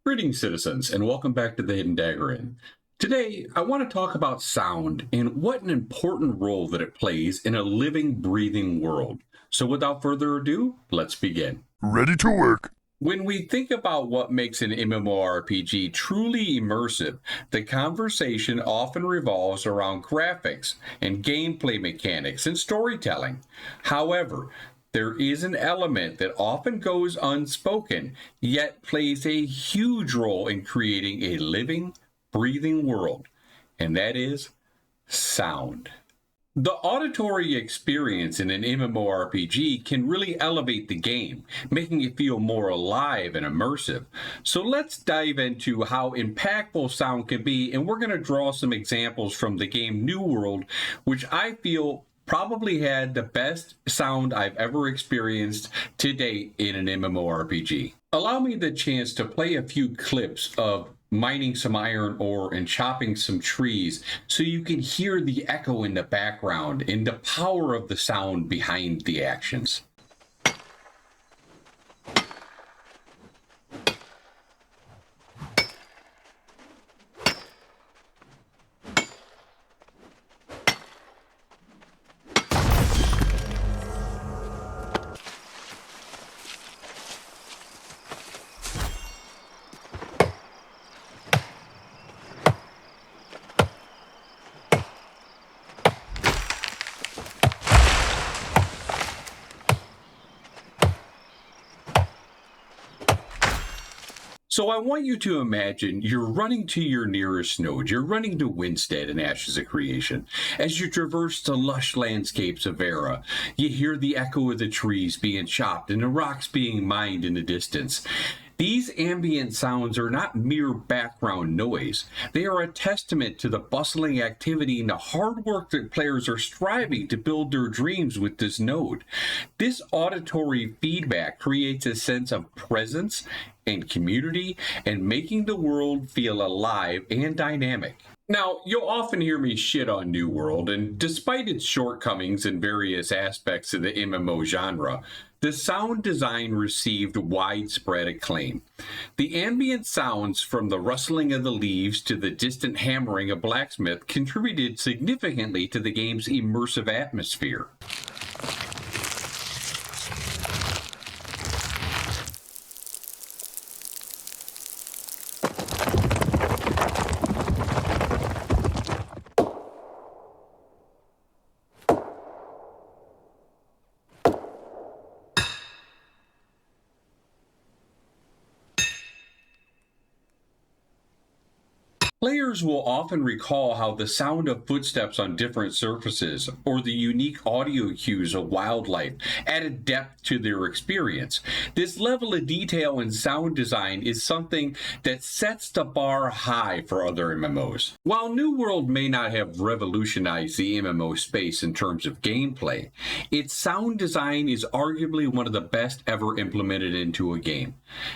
Greetings, citizens, and welcome back to the Hidden Dagger Inn. Today, I want to talk about sound and what an important role that it plays in a living, breathing world. So without further ado, let's begin. Ready to work. When we think about what makes an MMORPG truly immersive, the conversation often revolves around graphics and gameplay mechanics and storytelling. However, there is an element that often goes unspoken, yet plays a huge role in creating a living, breathing world, and that is sound. The auditory experience in an MMORPG can really elevate the game, making it feel more alive and immersive. So let's dive into how impactful sound can be, and we're going to draw some examples from the game New World, which I feel probably had the best sound I've ever experienced to date in an MMORPG. Allow me the chance to play a few clips of mining some iron ore and chopping some trees so you can hear the echo in the background and the power of the sound behind the actions. So I want you to imagine you're running to your nearest node. You're running to Winstead in Ashes of Creation. As you traverse the lush landscapes of Vera, you hear the echo of the trees being chopped and the rocks being mined in the distance. These ambient sounds are not mere background noise. They are a testament to the bustling activity and the hard work that players are striving to build their dreams with this node. This auditory feedback creates a sense of presence and community and making the world feel alive and dynamic. Now, you'll often hear me shit on New World, and despite its shortcomings in various aspects of the MMO genre, the sound design received widespread acclaim. The ambient sounds from the rustling of the leaves to the distant hammering of blacksmith contributed significantly to the game's immersive atmosphere. Players will often recall how the sound of footsteps on different surfaces or the unique audio cues of wildlife added depth to their experience. This level of detail in sound design is something that sets the bar high for other MMOs. While New World may not have revolutionized the MMO space in terms of gameplay, its sound design is arguably one of the best ever implemented into a game.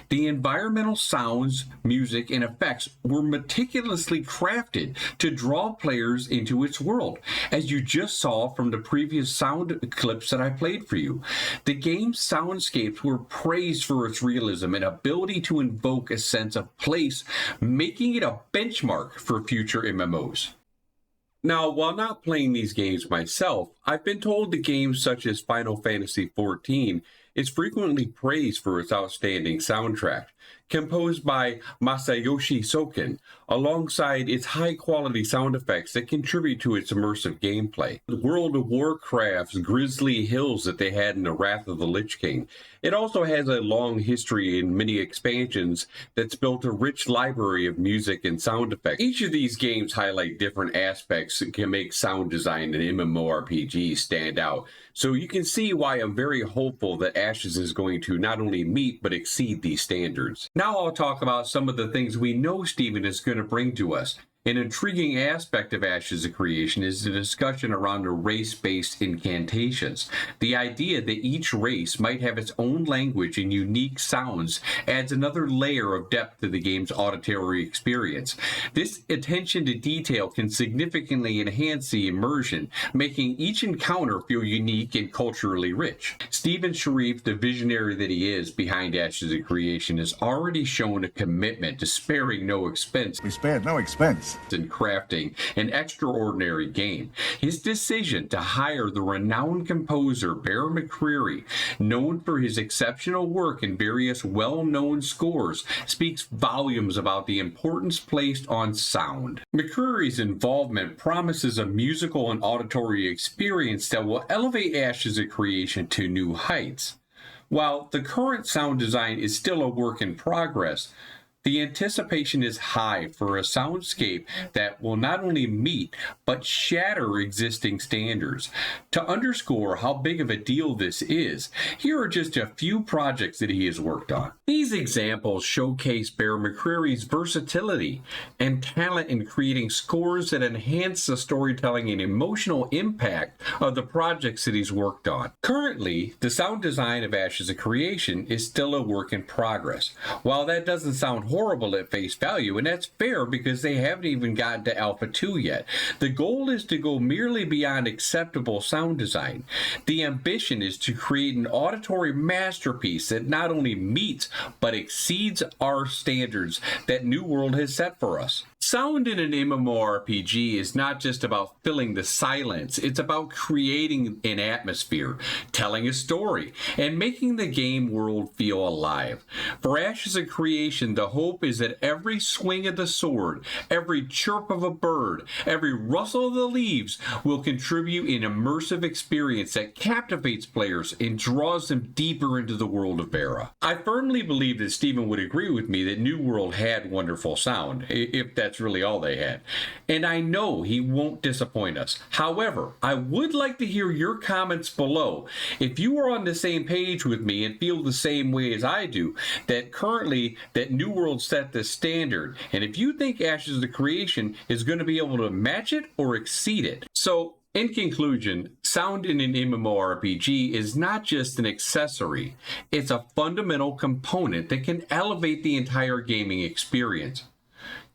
The environmental sounds, music, and effects were meticulously crafted to draw players into its world, as you just saw from the previous sound clips that I played for you. The game's soundscapes were praised for its realism and ability to invoke a sense of place, making it a benchmark for future MMOs. Now, while not playing these games myself, I've been told that games such as Final Fantasy XIV is frequently praised for its outstanding soundtrack, composed by Masayoshi Soken, alongside its high-quality sound effects that contribute to its immersive gameplay. The World of Warcraft's grisly hills that they had in the Wrath of the Lich King. It also has a long history and many expansions that's built a rich library of music and sound effects. Each of these games highlight different aspects that can make sound design in MMORPGs stand out. So you can see why I'm very hopeful that Ashes is going to not only meet but exceed these standards. Now I'll talk about some of the things we know Steven is going to bring to us. An intriguing aspect of Ashes of Creation is the discussion around the race-based incantations. The idea that each race might have its own language and unique sounds adds another layer of depth to the game's auditory experience. This attention to detail can significantly enhance the immersion, making each encounter feel unique and culturally rich. Stephen Sharif, the visionary that he is behind Ashes of Creation, has already shown a commitment to sparing no expense. We spared no expense in crafting an extraordinary game. His decision to hire the renowned composer Bear McCreary, known for his exceptional work in various well-known scores, speaks volumes about the importance placed on sound. McCreary's involvement promises a musical and auditory experience that will elevate Ashes of Creation to new heights. While the current sound design is still a work in progress, the anticipation is high for a soundscape that will not only meet, but shatter existing standards. To underscore how big of a deal this is, here are just a few projects that he has worked on. These examples showcase Bear McCreary's versatility and talent in creating scores that enhance the storytelling and emotional impact of the projects that he's worked on. Currently, the sound design of Ashes of Creation is still a work in progress. While that doesn't sound horrible at face value, and that's fair because they haven't even gotten to Alpha 2 yet. The goal is to go merely beyond acceptable sound design. The ambition is to create an auditory masterpiece that not only meets but exceeds our standards that New World has set for us. Sound in an MMORPG is not just about filling the silence, it's about creating an atmosphere, telling a story, and making the game world feel alive. For Ashes of Creation, the hope is that every swing of the sword, every chirp of a bird, every rustle of the leaves will contribute an immersive experience that captivates players and draws them deeper into the world of Vera. I firmly believe that Stephen would agree with me that New World had wonderful sound, if that's really all they had. And I know he won't disappoint us. However, I would like to hear your comments below. If you are on the same page with me and feel the same way as I do, that currently that New World set the standard, and if you think Ashes of Creation is going to be able to match it or exceed it. So, in conclusion, sound in an MMORPG is not just an accessory, it's a fundamental component that can elevate the entire gaming experience.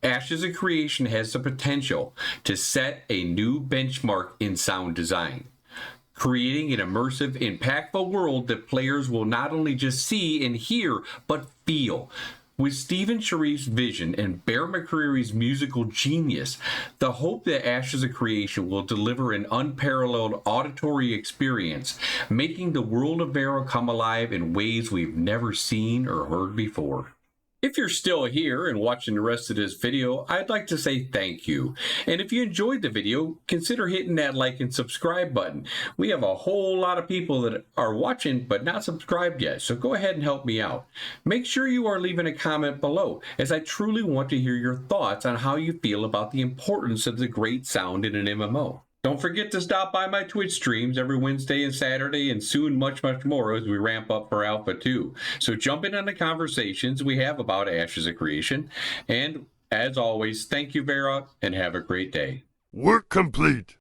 Ashes of Creation has the potential to set a new benchmark in sound design, creating an immersive, impactful world that players will not only just see and hear, but feel. With Stephen Sharif's vision and Bear McCreary's musical genius, the hope that Ashes of Creation will deliver an unparalleled auditory experience, making the world of Vera come alive in ways we've never seen or heard before. If you're still here and watching the rest of this video, I'd like to say thank you. And if you enjoyed the video, consider hitting that like and subscribe button. We have a whole lot of people that are watching but not subscribed yet, so go ahead and help me out. Make sure you are leaving a comment below, as I truly want to hear your thoughts on how you feel about the importance of the great sound in an MMO. Don't forget to stop by my Twitch streams every Wednesday and Saturday, and soon much more as we ramp up for Alpha 2. So jump in on the conversations we have about Ashes of Creation. And as always, thank you, Vera, and have a great day. Work complete.